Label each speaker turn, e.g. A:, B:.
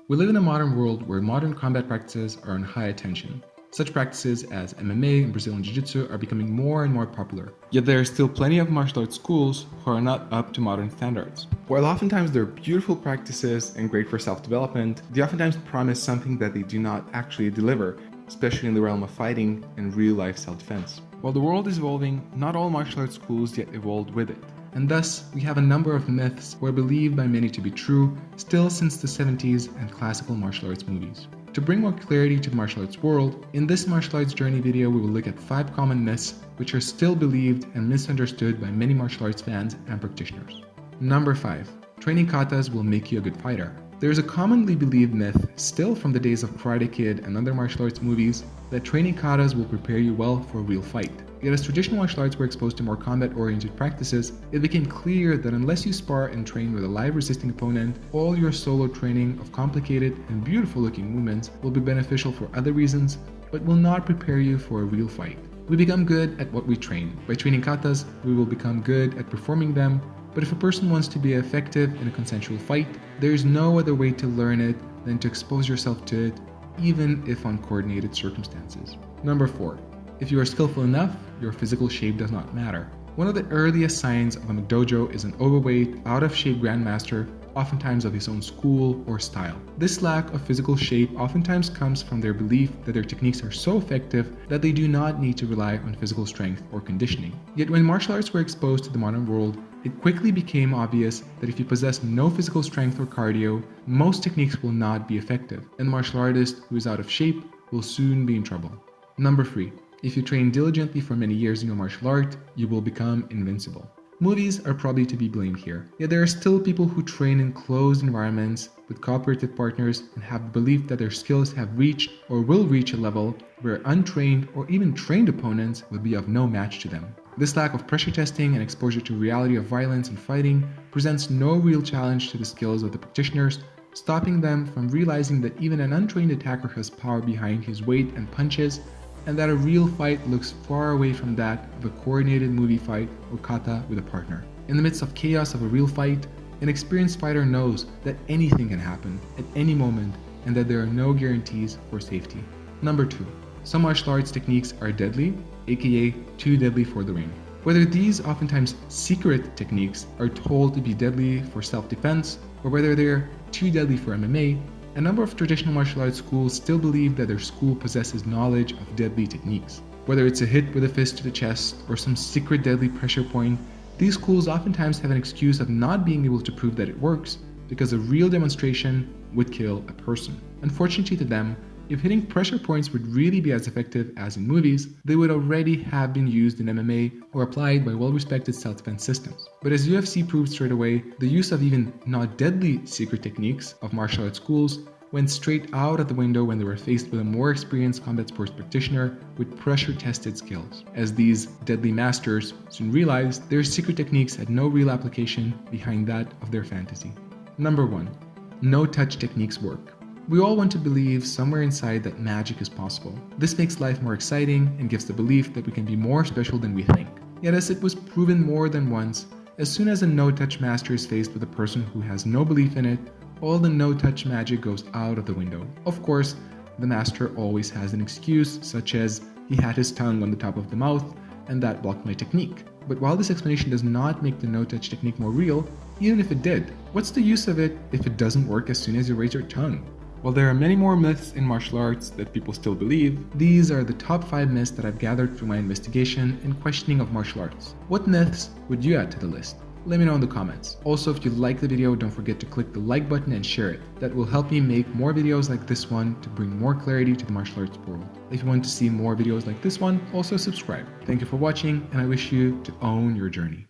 A: We live in a modern world where modern combat practices are on high attention. Such practices as MMA and Brazilian Jiu Jitsu are becoming more and more popular. Yet there are still plenty of martial arts schools who are not up to modern standards. While oftentimes they're beautiful practices and great for self-development, they oftentimes promise something that they do not actually deliver, especially in the realm of fighting and real-life self-defense. While the world is evolving, not all martial arts schools yet evolved with it. And thus, we have a number of myths who are believed by many to be true still since the 70s and classical martial arts movies. To bring more clarity to the martial arts world, in this martial arts journey video we will look at 5 common myths which are still believed and misunderstood by many martial arts fans and practitioners. Number 5. Training katas will make you a good fighter. There is a commonly believed myth, still from the days of Karate Kid and other martial arts movies, that training katas will prepare you well for a real fight. Yet as traditional martial arts were exposed to more combat-oriented practices, it became clear that unless you spar and train with a live resisting opponent, all your solo training of complicated and beautiful-looking movements will be beneficial for other reasons, but will not prepare you for a real fight. We become good at what we train. By training katas, we will become good at performing them, but if a person wants to be effective in a consensual fight, there is no other way to learn it than to expose yourself to it, even if on coordinated circumstances. Number 4. If you are skillful enough, your physical shape does not matter. One of the earliest signs of a dojo is an overweight, out-of-shape grandmaster, oftentimes of his own school or style. This lack of physical shape oftentimes comes from their belief that their techniques are so effective that they do not need to rely on physical strength or conditioning. Yet when martial arts were exposed to the modern world, it quickly became obvious that if you possess no physical strength or cardio, most techniques will not be effective, and the martial artist who is out of shape will soon be in trouble. Number 3. If you train diligently for many years in your martial art, you will become invincible. Movies are probably to be blamed here, yet there are still people who train in closed environments with cooperative partners and have the belief that their skills have reached or will reach a level where untrained or even trained opponents will be of no match to them. This lack of pressure testing and exposure to reality of violence and fighting presents no real challenge to the skills of the practitioners, stopping them from realizing that even an untrained attacker has power behind his weight and punches, and that a real fight looks far away from that of a coordinated movie fight or kata with a partner. In the midst of chaos of a real fight, an experienced fighter knows that anything can happen at any moment and that there are no guarantees for safety. Number 2. Some martial arts techniques are deadly, aka too deadly for the ring. Whether these oftentimes secret techniques are told to be deadly for self-defense or whether they're too deadly for MMA, a number of traditional martial arts schools still believe that their school possesses knowledge of deadly techniques. Whether it's a hit with a fist to the chest or some secret deadly pressure point, these schools oftentimes have an excuse of not being able to prove that it works because a real demonstration would kill a person. Unfortunately to them, if hitting pressure points would really be as effective as in movies, they would already have been used in MMA or applied by well-respected self-defense systems. But as UFC proved straight away, the use of even not deadly secret techniques of martial arts schools went straight out of the window when they were faced with a more experienced combat sports practitioner with pressure-tested skills, as these deadly masters soon realized their secret techniques had no real application behind that of their fantasy. Number 1. No-touch techniques work. We all want to believe somewhere inside that magic is possible. This makes life more exciting and gives the belief that we can be more special than we think. Yet as it was proven more than once, as soon as a no-touch master is faced with a person who has no belief in it, all the no-touch magic goes out of the window. Of course, the master always has an excuse, such as he had his tongue on the top of the mouth and that blocked my technique. But while this explanation does not make the no-touch technique more real, even if it did, what's the use of it if it doesn't work as soon as you raise your tongue? While there are many more myths in martial arts that people still believe, these are the top 5 myths that I've gathered through my investigation and questioning of martial arts. What myths would you add to the list? Let me know in the comments. Also, if you like the video, don't forget to click the like button and share it. That will help me make more videos like this one to bring more clarity to the martial arts world. If you want to see more videos like this one, also subscribe. Thank you for watching, and I wish you to own your journey.